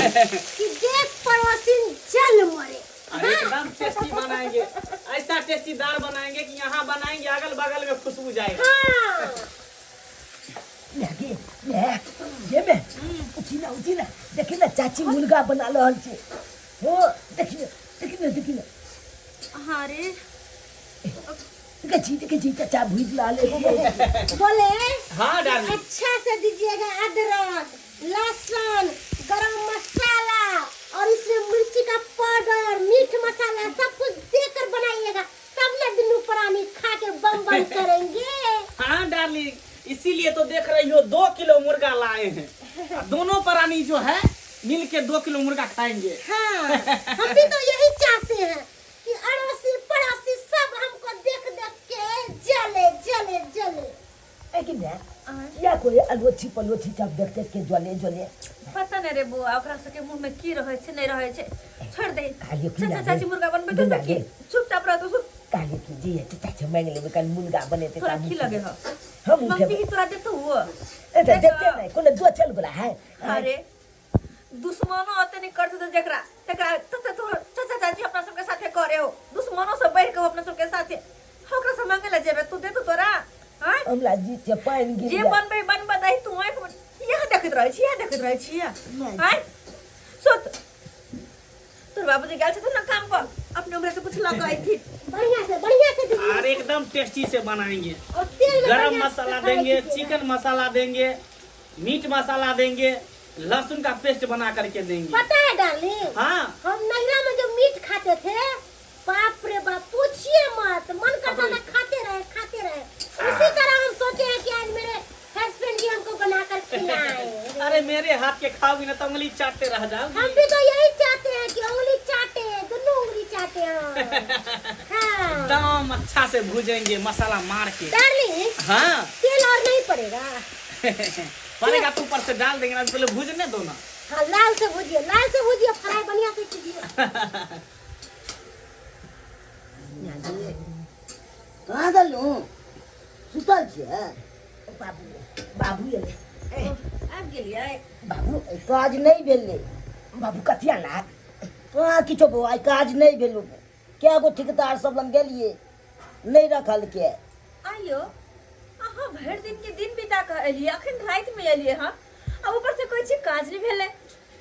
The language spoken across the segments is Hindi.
कि देख पड़ोसिन जल मरे। अरे एकदम टेस्टी बनाएंगे, ऐसा टेस्टी दाल बनाएंगे कि यहाँ बनाएंगे अगल बगल में खुशबू जाएगा। हाँ। ये उठी ना देखी ना चाची मुर्गा बना रहल छे। हो देखी ना हाँ रे देखी चाचा भूज लाले बोले हाँ डार्लिंग, अच्छा से दीजिएगा अदरक, लहसुन, गरम मसाला और इसमें मिर्ची का पाउडर, मीठ मसाला सब कुछ देकर बनाइएगा, तब ना दिनू प्राणी खा के बम बम करेंगे। हाँ डार्लिंग, इसीलिए तो देख रही हो 2 किलो मुर्गा लाए हैं। दोनों प्राणी जो है मिल के 2 किलो मुर्गा खाएंगे। हाँ, हम भी तो यही चाहते हैं कि अड़ोसी पड़ोसी सब हमको देख देख के जले जले जले। लेकिन या कोई अलोची पलोची सब देखते के जले पता नहीं रे बुआ, ओकरा सबके मुंह में की रहे छे नहीं रहे छे, छोड़ दे। खाली की चाचा चाची मुर्गा बनबे तो की चुपचाप रह तू। काले की जी चाचा मांग लेबे कल मुर्गा बने ते तोरा की लगे ह हम मम्मी ही तोरा देतो हुआ। ए देखते नहीं कोनो दो चल बोला है। अरे दुश्मनो आते नहीं करते तो जकरा तकरा तते तो चाचा चाची अपना सबके साथे करे हो, दुश्मनो सब बैठ के अपना सबके साथे ओकरा से मांगे ले जेबे तू दे तो तोरा। हां हमला जी से पानी गिर जे बनबे दही तू आइ यहाँ देखत रहे छी हां सोत तोर बाबूजी गेल छथुन ना काम पर, अपने उम्र से कुछ लगाई थी बढ़िया से दीजिए। और एकदम टेस्टी से बनाएंगे। और तेल में गरम बढ़िया से मसाला फ्राई देंगे, कीजिएगा। चिकन मसाला देंगे, मीट मसाला देंगे, लहसुन का पेस्ट बना करके देंगे। पता है डार्लिंग, हाँ हम नैरा में जब मीट खाते थे, बाप रे बाप पूछिए मत, मन करता था खाते रहे। इसी तरह हम सोचे हैं कि आज मेरे हस्बैंड जी हमको बनाकर खिलाएं। अरे मेरे हाथ के खाओगी ना तो उंगली चाटते रह जाओगी। हम भी तो यही चाहते हैं कि उंगली चाटे, दोनों उंगली चाटे हम। हाँ। एकदम अच्छा से भूजेंगे मसाला मार के। डार्लिंग, हाँ तेल और नहीं पड़ेगा? पड़ेगा तो ऊपर से डाल देंगे ना, पहले भूजने दो ना। हाँ, लाल से भूजिए, फ्राई बढ़िया से कीजिए। कहां गलू सुतल छे बाबू ये आब गेलियै बाबू काज नहीं भेले बाबू कथिया लाग कहाँ किछो बो आई काज नहीं भेलु क्या गो ठेकेदार सब लग गेलिए नहीं रखल के आइयो अहाँ भरि दिन के दिन बिता के एलियै, अखन रात में एलियै हां, अब ऊपर से कोई चीज काज नहीं भेले।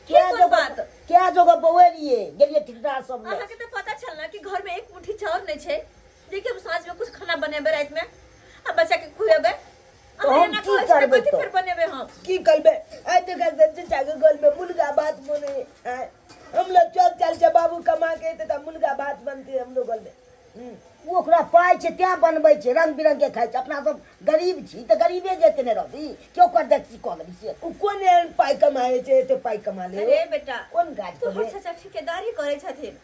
क्या जगह बौएलिए गेलिए ठेकेदार सब अहाँ के तो पता चल ना कि घर में एक मुट्ठी चाउर नहीं छे। देखिए हम साँझ में कुछ खाना बनेबे, रात में अब बच्चा के खुएबे, तो हम की करबे तो फिर बनेबे हम की करबे। आई देखा चाचा के गोल में मुर्गा भात बने हम लोग चल से बाबू कमा के त मुर्गा भात बनते हम लोग गोल में ओकरा पाई छे त्या बनबै छे, रंग बिरंग के खाइ छे। अपना सब गरीब छी त गरीबे जेते ने रहती क्यों कर दे छी कॉमेडी से उ कोन पाई कमाए छे ते पाई कमा ले। अरे बेटा कोन गाज तो करे चाचा ठेकेदारी करे छथिन,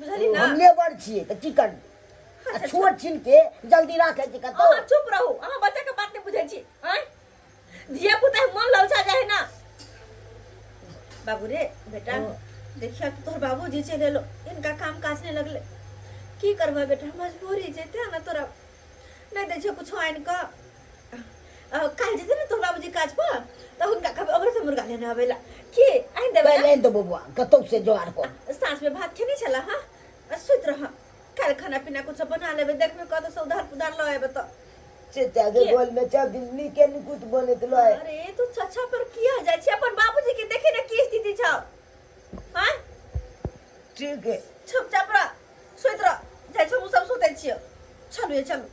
बुझली ना। हम लेबर छिए त की कर छोट छिन के जल्दी राखे छी कतो। अहाँ चुप रहू, अहाँ बच्चा के बात नहीं बुझै छी। हैं धिया पुता मन ललचा जाए ना। बाबू रे बेटा देखिया तो तोहर बाबूजी चले लो, इनका काम काज नहीं लगले, की करबे बेटा, मजबूरी जेते ना तोरा नहीं दे छै कुछ आइन का। काल जेते ना तोहर बाबूजी काज पर त हुनका कहबे ओकरे से मुर्गा लेने आवेला की आइन देबे पहले तो बबुआ कतो से जोर को साँझ में भात खेनी छला। हां सुत रह, कल खाना पीना कुछ बना लेबे, देखबे कत से उधार पुधार ल आबे त चाचा के गोल में सब दिन निके निकुत बने त लय। अरे तू चाचा पर किया जाय छै, अपन बाबूजी के देखे ना की स्थिति छ। हां ठीक है चुपचाप रह, सुत रह, जाय छ हम सब सुतै छियै। चलू ये चलू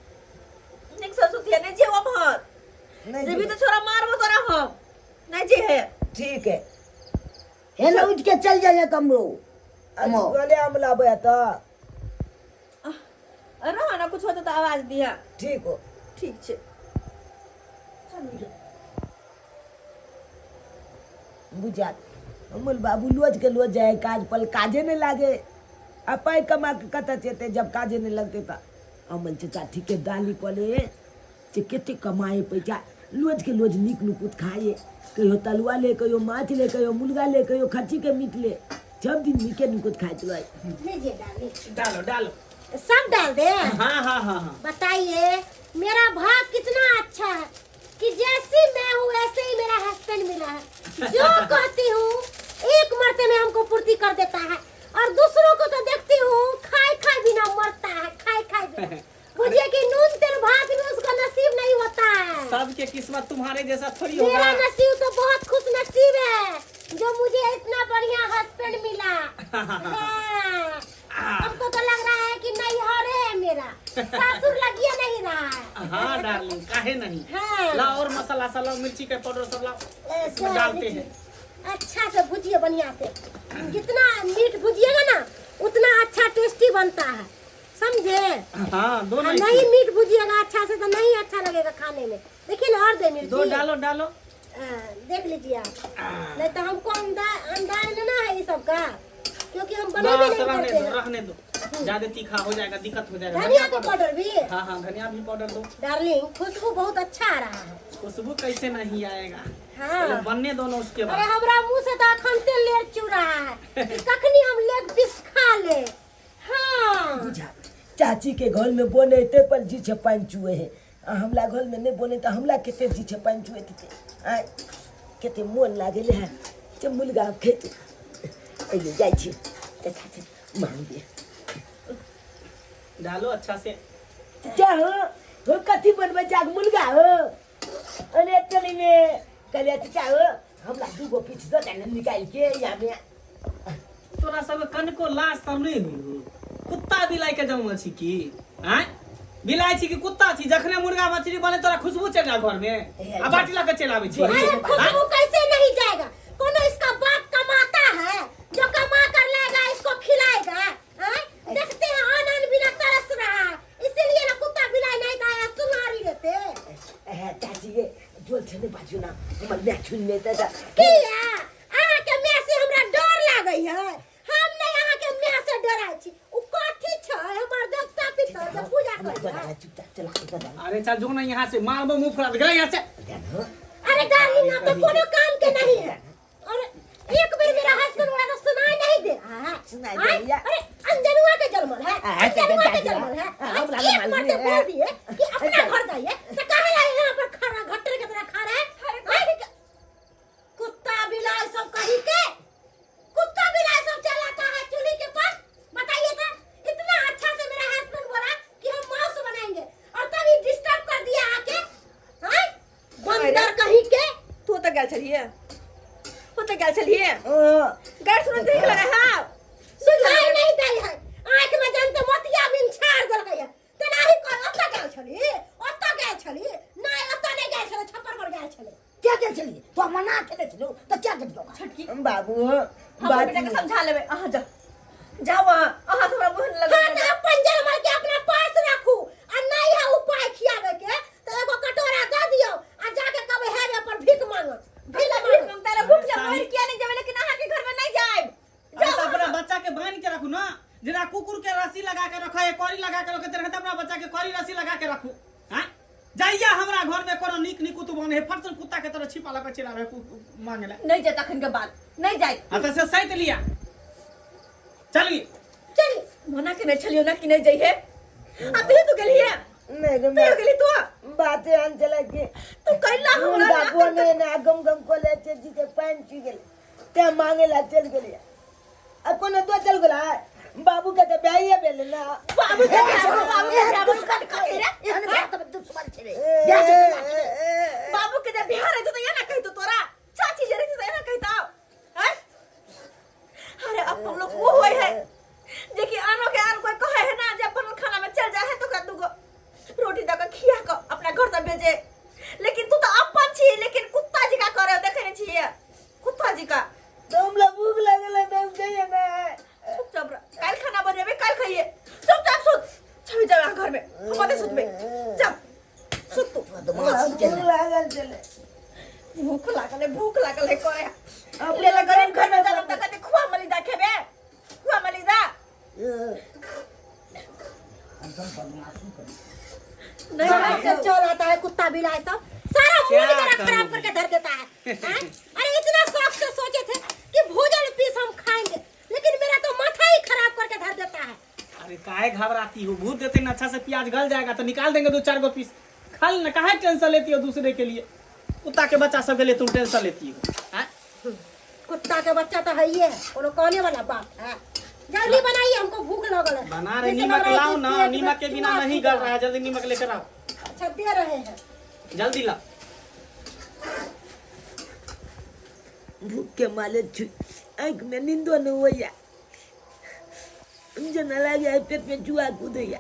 निक से सुतिए, नहीं जेवा भर नहीं जेबी तो छोरा मारबो तोरा हम नहीं जे है। ठीक है ना उठ के चल जाए कमरो आज गले हमला बया त रह ना कुछ होता तो आवाज दिया। ठीक हो ठीक छे चलू बुझा अमल बाबू लोज के लोज जाए काज पल काजे नहीं लागे अपाई कमा के कत चेते जब काजे नहीं लगते त अमल चाचा ठीक है डाली कले जे केते कमाए पैसा लोज के लोज निक नुकुत खाए, कहियो तलुआ ले, कहियो माछ ले, कहियो मुर्गा ले, कहियो खच्ची के मीट ले, सब दिन निके नुकुत खाए तो लीजिए डार्लिंग, डालो डालो सब डाल दे। हाँ बताइए मेरा भाग कितना अच्छा है कि जैसी मैं हूँ ऐसे ही मेरा हस्बैंड मिला है। जो कहती हूँ एक मरते में हम तुम्हारे जैसा थोड़ी मेरा होगा। नसीब तो बहुत खुश नसीब है जो मुझे इतना बढ़िया हस्बैंड मिला। हाँ। हमको तो लग रहा है कि नैहर है मेरा, सासुर लगिया नहीं रहा है। हाँ डार्लिंग, काहे नहीं। हाँ। ला और मसाला सला मिर्ची का पाउडर सब लाओ, इसमें डालते हैं। अच्छा से भुजिए बढ़िया से, जितना मीट भुजिएगा ना उतना अच्छा टेस्टी बनता है, समझे? हाँ दोनों नहीं मीट भुजिएगा अच्छा से तो नहीं अच्छा लगेगा खाने में। देखिए ना, और दे मिर्ची दो डालो डालो। देख लीजिए आप, नहीं तो हमको अंदाज लेना है ये सब का, क्योंकि हम बना भी बस नहीं रहने करते दो, हैं। रहने दो, ज्यादा तीखा हो जाएगा, दिक्कत हो जाएगा। धनिया का पाउडर भी, हाँ हाँ धनिया भी पाउडर दो। डार्लिंग खुशबू बहुत अच्छा आ रहा है। खुशबू कैसे नहीं आएगा, हाँ। पहले बनने दो ना, उसके अरे बाद। हमरा मुंह से तो अखनते ले चू रहा है कि कखनी हम लेग पीस खा ले। हाँ बुझा चाची के घर में बोने थे पर जी छे पानी चुए है, हमला घर में नहीं बोने तो हमला केते जी छे पानी चुए थे। आ केते मन लागले है जे मुलगा खेत एले जाय छी त खाते मांग दे डालो अच्छा से। क्या हो कथी बनबे जाग मुलगा हो अरे चली में करे त क्या हो हमला दूगो पीछ दो तने निकाल के या में तोरा सब कन को लाश सब नहीं हुई, कुत्ता बिलाई के जन्म छी की? हैं बिलाई छी कि कुत्ता छी? जखने मुर्गा मछली बने तोरा खुशबू चल जा घर में, आ बाटी ला के चल आवे छी। अरे खुशबू कैसे नहीं जाएगा? कोनो इसका बाप कमाता है, जो कमा कर लाएगा इसको खिलाएगा। हैं? देखते हैं आनंद बिना तरस रहा है, इसीलिए ना कुत्ता बिलाई नहीं खाया, सुनारी रहते। चाची के जोल छने बाजू ना हमर मैं छुन लेता था किया अहाँ के मैं से हमरा डर लागई है। हम नहीं अहाँ के मैं से डराई छी। उ काठी छ हमर देवता पितर के पूजा करता। चुपचाप चला के अरे चल जो ना यहाँ से, मारबो मुंह फुला दे यहाँ से। अरे डार्लिंग ना तो कोनो काम के नहीं है। और एक बार मेरा हस्बैंड वाला तो सुनाई नहीं दे रहा है। सुनाई हैं? दे रहा। अरे अंजनुआ के जन्मल है, अंजनुआ के जन्मल है। हम हैं? एक मर्द बोल दिए कि अपना घर जाइए तो काहे लाए यहाँ पर खड़ा घट्टर के तरह खा रहे हैं? हैं? कुत्ता बिलाई सब कहीं के, कुत्ता बिलाई सब चलाता है चूल्ही के पास। बताइए था, इतना अच्छा से मेरा हस्बैंड बोला कि हम मांस बनाएंगे और तभी डिस्टर्ब कर दिया आके। हैं? बंदर कहीं के। तू तो गल चलिए, तू तो गल चलिए, गाड़ सुन देख लगा है सुनाई नहीं दे है, आंख में जानते मोतिया बिन छाड़ देलकै है। तेनाही कर ओत्ता गेल छली, ओत्ता गेल छली, नहीं ओत्ता नहीं गेल छले, छप्पर पर गेल छले। क्या क्या चलिए तो मना के दे चलो तो क्या कर दो छटकी बाबू हम बेटा के समझा लेबे। अहाँ जा जाओ, अहाँ हमरा मुंह हाँ लगा तो अपन जन्म के अपना पास रखू, और नहीं है उपाय खियावे के तो एगो कटोरा दे दियो और जाके कबे हेवे पर भीख मांगो। भीख मांगो। तेरा भूख ले मर किया नहीं जब, लेकिन अहाँ के घर में नहीं जाए। अरे तो अपना बच्चा के बांध के रखू ना, जरा कुकुर के रस्सी लगा के रखो, एक कौड़ी लगा के रखो, तेरे अपना बच्चा के कौड़ी रस्सी लगा के रखू। हैं जाइया हमरा घर में कोनो निक निक कुतु बने है, फटसन कुत्ता के तरह छिपा लगा चिरा रहे मांगे ले। नहीं जाए तखन के बाद नहीं जाए। आता से सहित लिया चली चल मना के नहीं चलियो ना कि नहीं जाइए। अब तू गेली है, नहीं तू गेली तू बातें आन चला के तू कैला हमरा बाबू ने ना गम गम को ले चे जी के पानी पी गेल ते मांगे ला चल गेली अब कोनो तो चल गेला बाबू के ब्याह बेल ना बाबू के दुश्मन कहे रे, अने बात में दुश्मन छे रे बाबू के जब बिहार है तो ये ना कही तो तोरा चाची जरे तो ये ना कहता हैं। अरे अब तुम लोग वो हुए है जे कि आनो के आन कोई कहे है ना, जब बनल खाना में चल जाए तो कर दूगो रोटी दका खिया को अपना घर से भेजे। लेकिन तू तो अपन छी, लेकिन कुत्ता जी का करे देखे नहीं छी, कुत्ता जी का तुम लोग भूख लगल तुम जाइए ना चुपचाप रह। कल खाना बनेबे कल खाइए, चुपचाप सुत छवि जा घर में मते सुत में जा सुत तू। भूख लागल चले भूख लागल है करे अब ले गरीब घर में जन्म तक कते खुआ मली दा खेबे, खुआ मली दा नहीं बाहर से चोर आता है कुत्ता बिलाई सब, सारा मूड क्या मेरा खराब करूं? करके धर देता है। हैं? अरे इतना शौक से सोचे थे कि भोजन पीस हम खाएंगे, लेकिन मेरा तो माथा ही खराब करके धर देता है। अरे काहे घबराती हो, भूत देते ना अच्छा से प्याज गल जाएगा तो निकाल देंगे 2-4 गो पीस खा लेना। काहे टेंशन लेती हो दूसरे के लिए, कुत्ता के बच्चा सब के लिए तुम टेंशन लेती हो? हैं? कुत्ता के बच्चा तो है ही है, कोनो कहने वाला बात है। जल्दी बनाइए, हमको भूख लगल है। बना रहे, जैसे नीमक लग रहा है लाओ कि ना, पेट में नीमक के बिना चूहा नहीं फूटा। गल रहा है, जल्दी नीमक लेकर आओ, अच्छा दे रहे हैं। जल्दी ला। भूख के माले आँख में नींदो न होया जना लगे पेट में जुआ कूदैया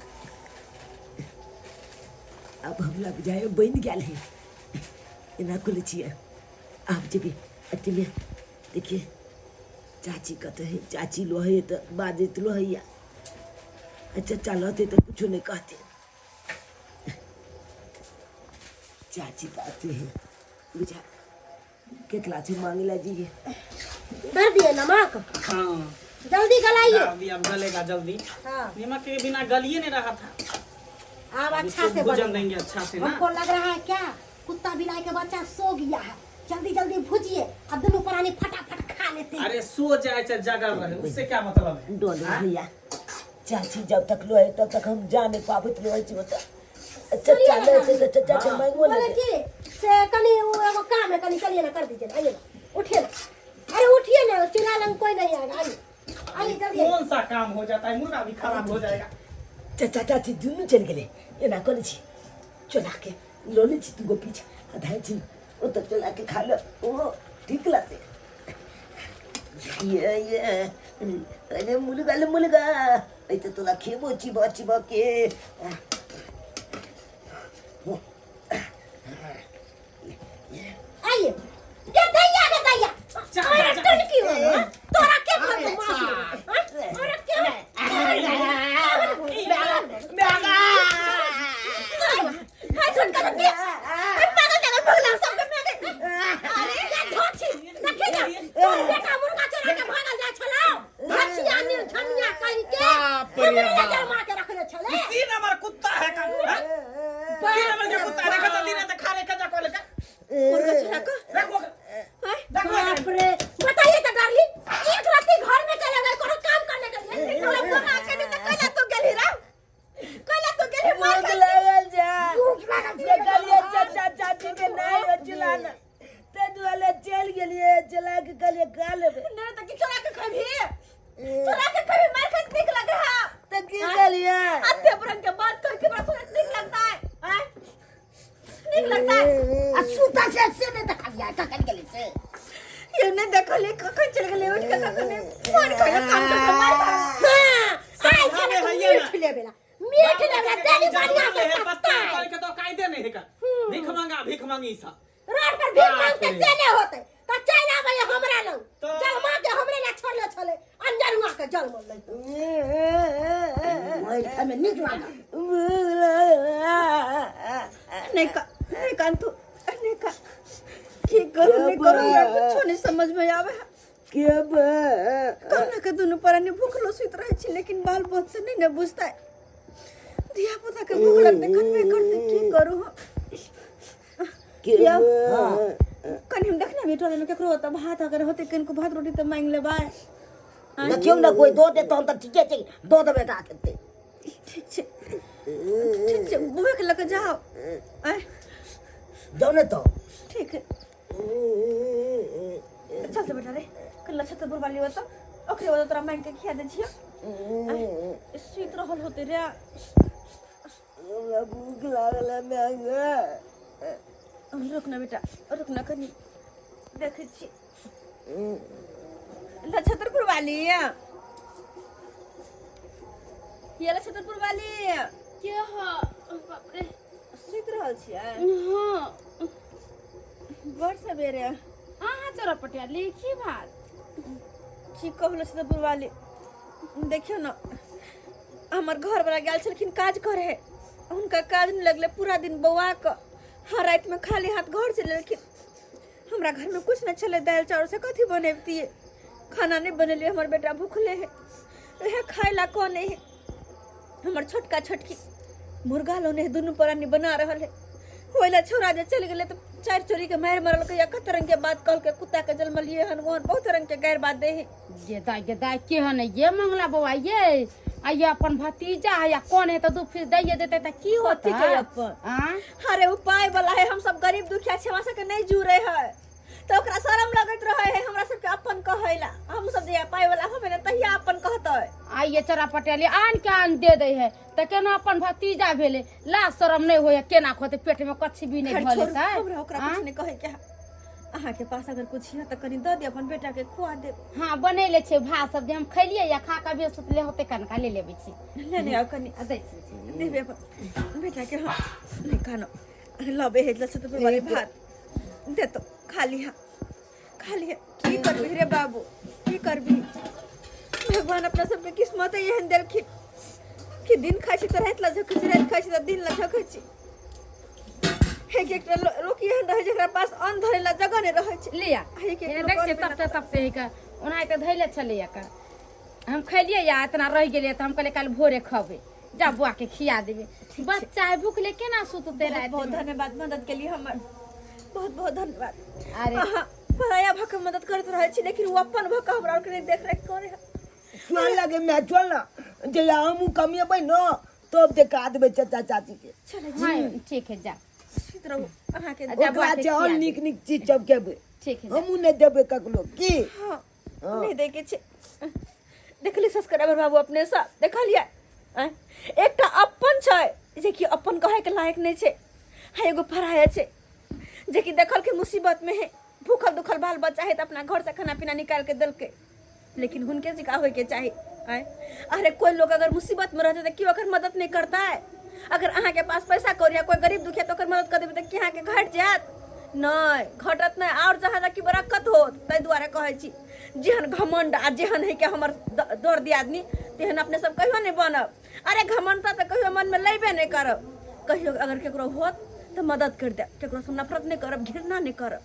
अब हमरा बुझाए बन गया है एना खोले छिए आप जब अति में देखिए चाची कहते हैं चाची लोहे तो बाजत लोहिया अच्छा चलते तो कुछ नहीं कहते चाची तो आते हैं बुझा कितना से मांग ला जी कर दिए नमक हाँ जल्दी गलाइए अभी अब गलेगा जल्दी हाँ नमक के बिना गलिए नहीं रहा था अब अच्छा से भोजन बनेगा। देंगे अच्छा से ना हमको लग रहा है क्या कुत्ता बिलाई के बच्चा सो गया है जल्दी जल्दी भुजिए अब दोनों प्राणी फटाफट खा लेते हैं। अरे सो जाए चाहे जगह रहे उससे क्या मतलब है डोले भैया चाची जब तक लोहे तब तक हम जाने पाबत लोहे जी बता अच्छा चले थे तो चाचा मैं बोले बोले कि से कनी वो एगो काम है कनी चलिए ना कर दीजिए ना आइए ना उठिए ना अरे उठिए ना चूल्हा लंग कोई नहीं आएगा आइए आइए जल्दी कौन सा काम हो जाता है मुर्गा भी खराब हो जाएगा चाचा चाची दुनू चल गेले एना कोले छी चला के लोले छी तू गो पीछे आधा छी ओ तो चला के खा लो ओ ठीक लगते ये अरे मुलगा ऐ तो तोला खेबो छी बची बके आइए के दैया अरे टनकी हो ना तोरा के घर से मार अरे क्या हाय सुन कर दिया पागल जगह भगला सब में अरे क्या छोटी देखे जा तोर बेटा मुर्गा चोरा के भागल जा छलाओ भछिया ने झनिया कहि के हमरे जमा के रखले छले 3 नंबर कुत्ता है का 3 नंबर के कुत्ता देखा तो दिन खा रे कजा को लेकर मुर्गा चला को देखो बाप रे बताइए तो डार्लिंग एक रात घर में चले गए कोनो काम करने के लिए तोला फोन आके नहीं तो कहला तो गेली रा कहला तो गेली मार भूख लागल जा भूख लागल ये गलिए चाचा चाची के नहीं हो चलाना ते दुआले चल गेलिए चला के गलिए खा लेबे नहीं तो कि चला के खभी मार के निक लगा है तो की गलिए अत्ते बरन के बात करके बड़ा सुन निक लगता है हैं निक लगता है सूता से नहीं देखा गया का कर गेली से ये नहीं देखले कखन चल गेले उठ के कखन फोन कर काम कर मार हां आई सामने छले है ये ना। मीठ लेबेला मीठ लेबेला तेरी बढ़िया से है बच्चा पत्ता कर के तो कायदे नहीं है का भीख मांगी सा रोड पर भीख मांग के चले होते तो चल आवे हमरा लंग तो- चल मां के हमरे ला छोड़ले छले अंजर हुआ के जल मल ओए हमें निक लागा नहीं का तू नहीं का की करूं नहीं करूं यार कुछ नहीं समझ में आवे के बा कहना के दोनों परानी भूखलो सुत रहे छी लेकिन बाल बहुत से नहीं ने बुझता है दिया पुता के भूख लगते कन्वे करते की करूं के या बा कनी हम देखना बेटो में केकरो होता भात अगर होते किनको भात रोटी तो मांग ले बाय देखियो ना कोई दो दे तो ठीक है दो दे बेटा के ठीक छे बुआ के लेके जाओ आए जाओ ना तो ठीक है चल तो बेटा रे कल छतरपुर वाली होता ओकरे वाला तोरा मांग के खिया दे छियो सुत रहल होते रे हमरा भूख लागल है महंगा रुकना बेटा रुकना कनी देखे छी छतरपुर वाली ये छतरपुर वाली क्या हो बाप रे सुत रहल छियै हाँ बड़ सवेरे हाँ चलो पटिया लिखी बात ठीक कहलो छतरपुर वाली देखियो ना हमर घर वाला गेल छलखिन काज करे उनका काज नहीं लगले पूरा दिन बौआ के हर रात में खाली हाथ घर से लेलखिन हमरा घर में कुछ न चले दाल चावल से कथी बनेबती खाना नहीं बनेलिए हमर बेटा भूखले है वह खाए ला कौन है हमर छोटका छोटकी मुर्गा लोने दोनों परानी बना रहल है होइला छोरा जे चल गेले तो चार चोरी के मार मरल के एक तरंग के बात कहल के कुत्ता के जन्म लिए हन वहन बहुत रंग के गैर बात दे है ये दाई के हन ये मंगला बउआ ये आ ये अपन भतीजा है या कौन है तो 2 फीस दैये देते त की होती कथी के अपन? हां अरे उपाय वाला है हम सब गरीब दुखिया छेवा सके नहीं जुड़े है तो ओकरा शरम लगत रहे है हमरा सब के अपन कहेला हम सब जे पाए वाला हमें तहिया अपन कहतै आइए चरा पटेली आन के आन दे दे है त केना अपन भतीजा भेले ला शरम नहीं होय केना खोते पेट में कच्ची भी नहीं भले हमरा ओकरा कुछ नहीं कहे के अहाँ के पास अगर कुछ है तो कनी दऽ दे अपन बेटा के खुआ दे। हाँ बनैले छै भात सब जे हम खैलियै या खा के बेस सुतले होते कनका ले लेबै छी ले आओ कनी आ दै छी देबे अपन बेटा के। हाँ नहीं खानो लबे है लस तो वाले भात दे तो खा लिया की करबी रे बाबू की करबी। भगवान अपना सबके किस्मत है एहन देलखिन कि दिन खाइ छी तो रात ला झखै छी, रात खाइ छी तो दिन ला झखै छी। एक लोग एहन रहे जेकरा पास अन्न धरे ला जगह नहीं रहे छै। लिया देख छै तब है का ओनाहिते धैले छलैया का हम खैलियै या इतना रह गेलियै त हम कहले काल भोरे खबै जा बुआ के खिया देबे। बच्चा है भूखले केना सुतते रात बहुत धन्यवाद मदद के लिए हमर बहुत बहुत धन्यवाद। अरे अहाँ पराया भक मदद करत रहे छी लेकिन वो अपन भक हमरा और के देख रेख करे। चल लगे मैं चल ना जे हम कमिएबै न तब देखा देबै चाचा चाची के। चले हाँ ठीक है जा सुत रहो अहाँ के। जा बुआ ओकरा के से और खिया नीक नीक चीज सब केबै ठीक है हमू नहीं देबै ककरो की। हाँ नहीं दे के छे देखली सब्सक्राइबर बाबू अपने सा देखलिए एकटा अपन छै जे कि अपन कहे के लायक नहीं छे। हाँ एगो पराया छे जे कि देखल के मुसीबत में है भूखल दुखल बाल बच्चा है तो अपना घर से खाना पीना निकाल के दल के लेकिन हुनके जिका होए के चाही। अरे कोई लोग अगर मुसीबत में रहते तो क्यों अगर मदद नहीं करता है। अगर अहाँ के पास पैसा कौड़िया कोई गरीब दुखिया तो मदद कर देबै तो अहाँ के घट जात नहीं घटत नहीं और जहाँ तक बरकत हो। ताहि दुआरे कहै छी जेहन घमंड आ जेहन है के हमर दौड़ दिया आदमी तेहन अपने सब कहियो नहीं बनब। अरे घमंडता तो कहियो मन में लेबे नहीं करब। कहियो अगर केकरो होत तो मदद कर दे केकरो से नफरत नहीं करब घृणा नहीं करब।